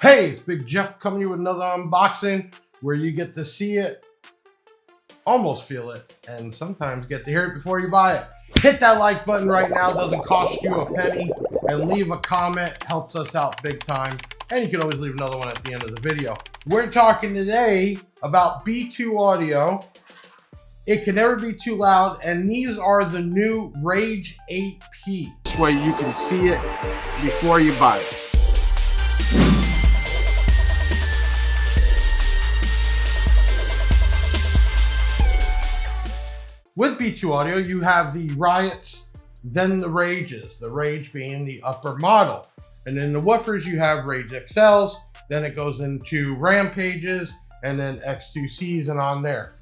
Hey, it's Big Jeff coming to you with another unboxing where you get to see it, almost feel it, and sometimes get to hear it before you buy it. Hit that like button right now, doesn't cost you a penny, and leave a comment, helps us out big time. And you can always leave another one at the end of the video. We're talking today about B2 audio. It can never be too loud, and these are the new RAGE8P. This way you can see it before you buy it. With B2 Audio, you have the Riots, then the Rages, the Rage being the upper model. And in the woofers, you have Rage XLs, then it goes into Rampages, and then X2Cs and on there.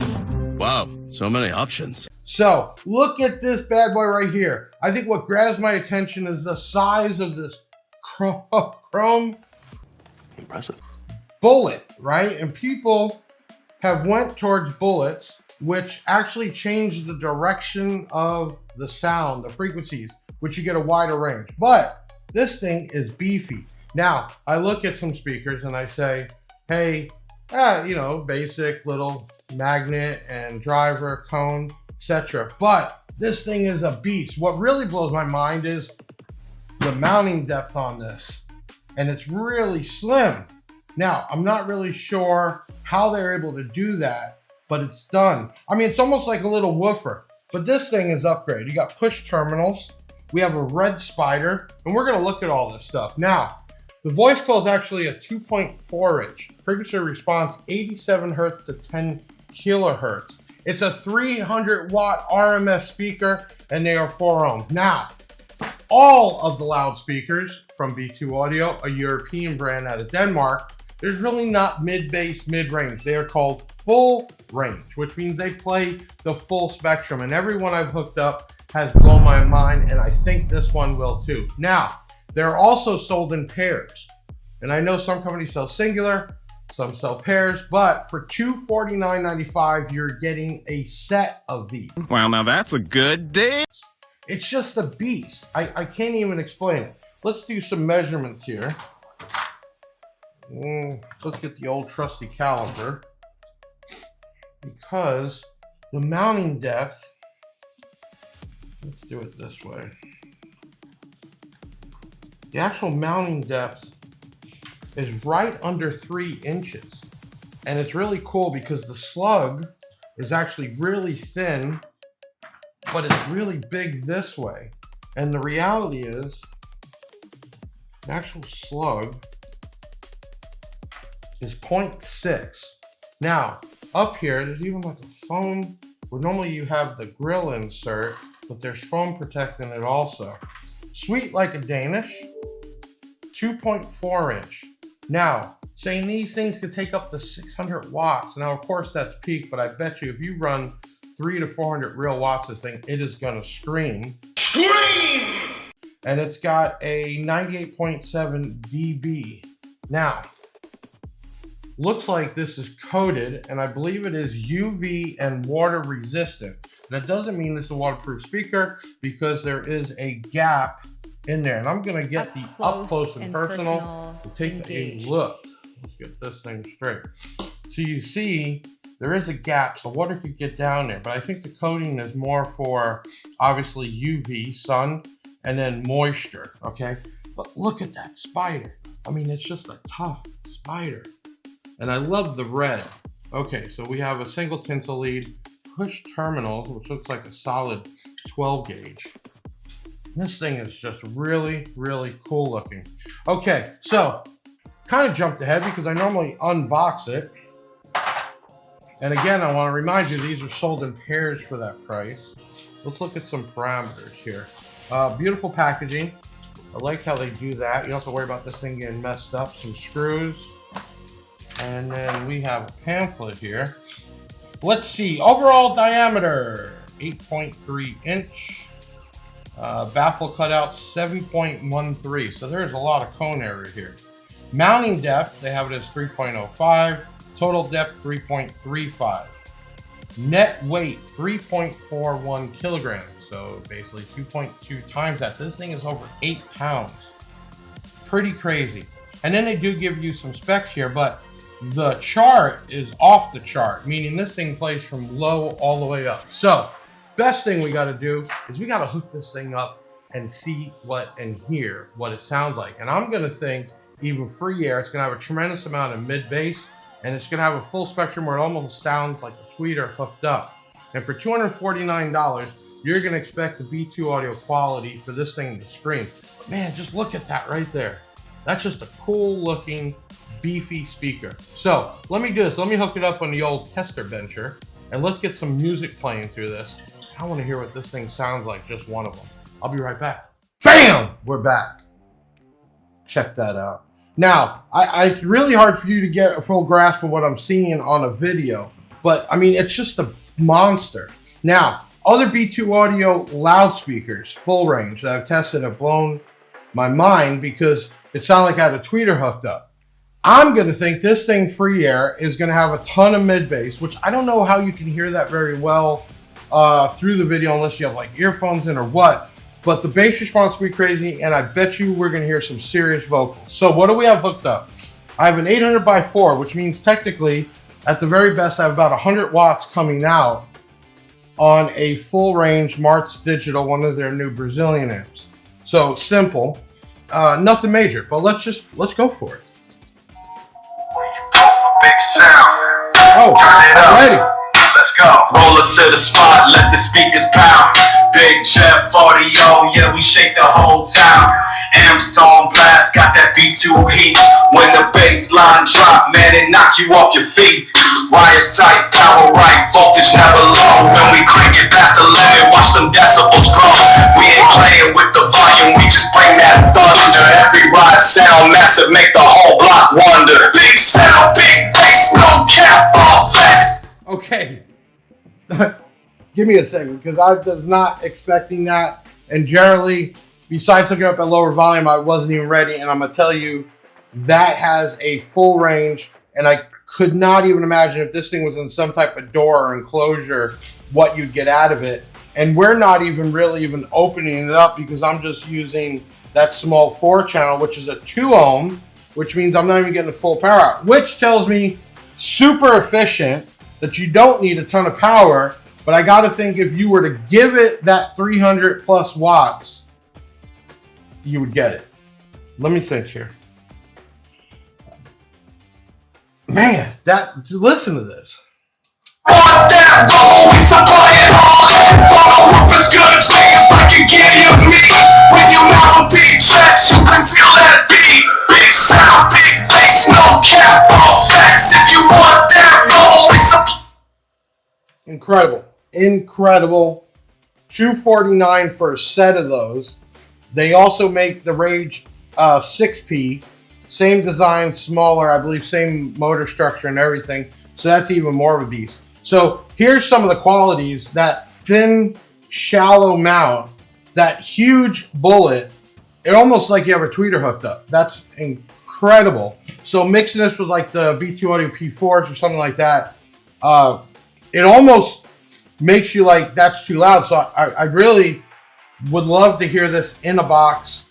Wow, so many options. So, look at this bad boy right here. I think what grabs my attention is the size of this chrome Impressive. bullet, right? And people have went towards bullets, which actually change the direction of the sound, the frequencies, which you get a wider range. But this thing is beefy. Now, I look at some speakers and I say, hey, basic little magnet and driver, cone, etc. But this thing is a beast. What really blows my mind is the mounting depth on this. And it's really slim. Now, I'm not really sure how they're able to do that, but it's done. I mean, it's almost like a little woofer, but this thing is upgraded. You got push terminals. We have a red spider, and we're gonna look at all this stuff. Now, the voice coil is actually a 2.4 inch. Frequency response, 87 hertz to 10 kilohertz. It's a 300 watt RMS speaker, and they are 4 ohm. Now, all of the loudspeakers from B2 Audio, a European brand out of Denmark, there's really not mid-bass, mid-range. They are called full range, which means they play the full spectrum. And every one I've hooked up has blown my mind, and I think this one will too. Now, they're also sold in pairs. And I know some companies sell singular, some sell pairs, but for $249.95, you're getting a set of these. Wow, now that's a good deal. It's just a beast. I can't even explain it. Let's do some measurements here. Let's get the old trusty caliper, because the mounting depth, let's do it this way. The actual mounting depth is right under 3 inches. And it's really cool because the slug is actually really thin, but it's really big this way. And the reality is, the actual slug is 0.6. Now, up here, there's even like a foam, where normally you have the grill insert, but there's foam protecting it also. Sweet like a Danish, 2.4 inch. Now, saying these things could take up to 600 watts. Now, of course, that's peak, but I bet you if you run 300 to 400 real watts, this thing, it is gonna scream. Scream! And it's got a 98.7 dB. Now, looks like this is coated, and I believe it is UV and water resistant. That doesn't mean this is a waterproof speaker, because there is a gap in there. And I'm gonna get the up close and personal to take a look. Let's get this thing straight. So you see, there is a gap, so water could get down there, but I think the coating is more for obviously UV, sun, and then moisture, okay? But look at that spider. I mean, it's just a tough spider. And I love the red. Okay, so we have a single tinsel lead, push terminals, which looks like a solid 12 gauge. This thing is just really, really cool looking. Okay, so kind of jumped ahead because I normally unbox it. And again, I want to remind you, these are sold in pairs for that price. Let's look at some parameters here. Beautiful packaging. I like how they do that. You don't have to worry about this thing getting messed up. Some screws. And then we have a pamphlet here. Let's see, overall diameter, 8.3 inch. Baffle cutout, 7.13. So there's a lot of cone area here. Mounting depth, they have it as 3.05. Total depth, 3.35. Net weight, 3.41 kilograms. So basically 2.2 times that. So this thing is over 8 pounds. Pretty crazy. And then they do give you some specs here, but the chart is off the chart, meaning this thing plays from low all the way up. So best thing we got to do is we got to hook this thing up and see what and hear what it sounds like. And I'm going to think even free air, it's going to have a tremendous amount of mid bass, and it's going to have a full spectrum where it almost sounds like a tweeter hooked up. And for $249, you're going to expect the B2 audio quality for this thing to scream. But man, just look at that right there. That's just a cool looking beefy speaker. So let me do this. Let me hook it up on the old tester bencher and let's get some music playing through this. I want to hear what this thing sounds like, just one of them. I'll be right back. Bam! We're back. Check that out. Now, it's really hard for you to get a full grasp of what I'm seeing on a video, but I mean, it's just a monster. Now, other B2 audio loudspeakers, full range, that I've tested have blown my mind because it sounded like I had a tweeter hooked up. I'm going to think this thing free air is going to have a ton of mid bass, which I don't know how you can hear that very well through the video unless you have like earphones in or what. But the bass response will be crazy, and I bet you we're going to hear some serious vocals. So what do we have hooked up? I have an 800 by 4, which means technically, at the very best, I have about 100 watts coming out on a full range Martz Digital, one of their new Brazilian amps. So simple, nothing major, but let's go for it. Big sound. Oh, Turn it up. ready. Let's go. Roll up to the spot, let the speakers pound. Big Jeff Audio, yeah, we shake the whole town. Amps on blast, got that B2 heat. When the bass line drop, man, it knock you off your feet. Wires tight, power right, voltage never low. When we crank it past the limit, watch them decibels grow. We ain't playing with the volume, we just bring that thunder. Every ride sound massive, make the whole block wonder. Big sound, big bass, no cap, all facts. Okay. Give me a second, because I was not expecting that. And generally, besides hooking up at lower volume, I wasn't even ready. And I'm going to tell you, that has a full range. And I could not even imagine if this thing was in some type of door or enclosure, what you'd get out of it. And we're not even really even opening it up because I'm just using that small 4-channel, which is a 2 ohm, which means I'm not even getting the full power out, which tells me super efficient, that you don't need a ton of power. But I got to think if you were to give it that 300 plus watts, you would get it. Let me think here. Man, listen to this. Want that vocal, we supplying all that vocal. Roof is good, chance I can give you me. When you out on big tracks, you can feel that beat. Big sound, big bass, no cap, all facts. If you want that vocal, we supply. Incredible. Incredible. $249 for a set of those. They also make the RAGE8P. Same design, smaller, I believe, same motor structure and everything. So that's even more of a beast. So here's some of the qualities. That thin, shallow mount, that huge bullet, it almost like you have a tweeter hooked up. That's incredible. So mixing this with like the B2 Audio P4s or something like that, it almost makes you like, that's too loud. So I really would love to hear this in a box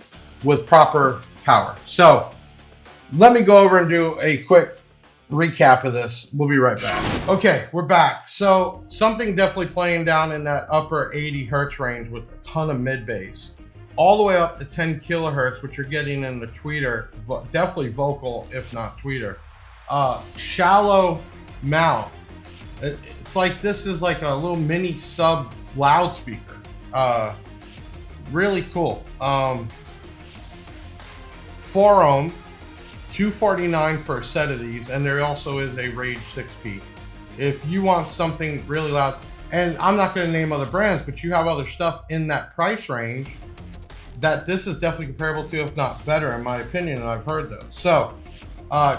with proper power. So let me go over and do a quick recap of this. We'll be right back. Okay, we're back. So something definitely playing down in that upper 80 hertz range with a ton of mid bass, all the way up to 10 kilohertz, which you're getting in the tweeter, definitely vocal, if not tweeter. Shallow mount. It's like this is like a little mini sub loudspeaker. Really cool. 4 ohm, $249 for a set of these, and there also is a RAGE8P. If you want something really loud, and I'm not going to name other brands, but you have other stuff in that price range that this is definitely comparable to, if not better, in my opinion, and I've heard those. So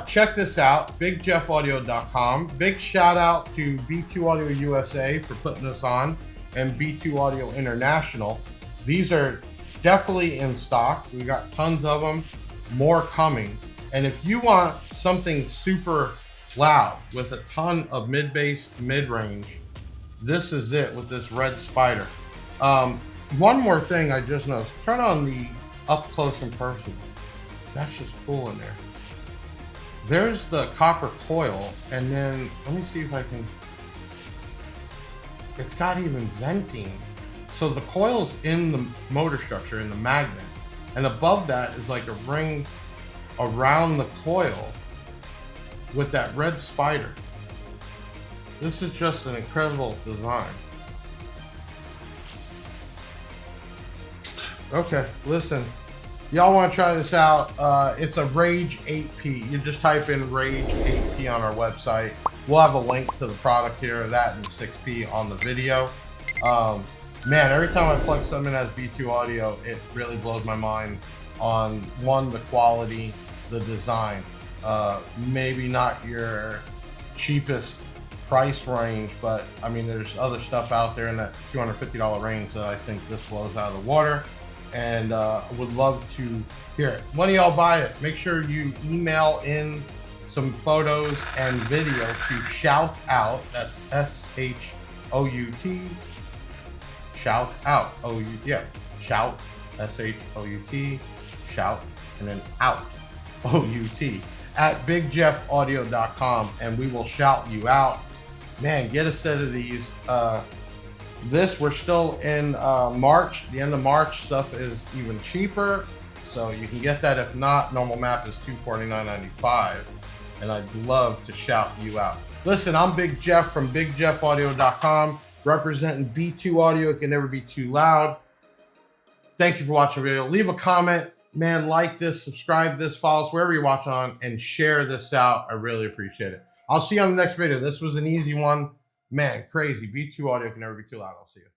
check this out, bigjeffaudio.com. Big shout out to B2 Audio USA for putting this on, and B2 Audio International. These are definitely in stock. We got tons of them, more coming. And if you want something super loud with a ton of mid bass, mid range, this is it with this red spider. One more thing I just noticed, turn on the up close and personal. That's just cool in there. there's the copper coil, and then let me see if I can. It's got even venting. So the coil's in the motor structure, in the magnet, and above that is like a ring around the coil with that red spider. This is just an incredible design. Okay, listen, y'all want to try this out? It's a RAGE8P. You just type in RAGE8P on our website. We'll have a link to the product here, that and 6P on the video. Man, every time I plug something that has B2 audio, it really blows my mind on one, the quality, the design. Maybe not your cheapest price range, but I mean, there's other stuff out there in that $250 range that I think this blows out of the water, and I would love to hear it. When y'all buy it, make sure you email in some photos and video to shout out. That's S-H-O-U-T, shout out, O-U-T, yeah, shout, S-H-O-U-T, shout, and then out, O-U-T, at bigjeffaudio.com, and we will shout you out. Man, get a set of these. We're still in March, the end of March. Stuff is even cheaper, so you can get that. If not, normal map is $249.95, and I'd love to shout you out. Listen, I'm Big Jeff from bigjeffaudio.com, representing B2 Audio. It can never be too loud. Thank you for watching the video. Leave a comment. Man, like this, subscribe this, follow us wherever you watch on, and share this out. I really appreciate it. I'll see you on the next video. This was an easy one. Man, crazy. B2 Audio can never be too loud. I'll see you.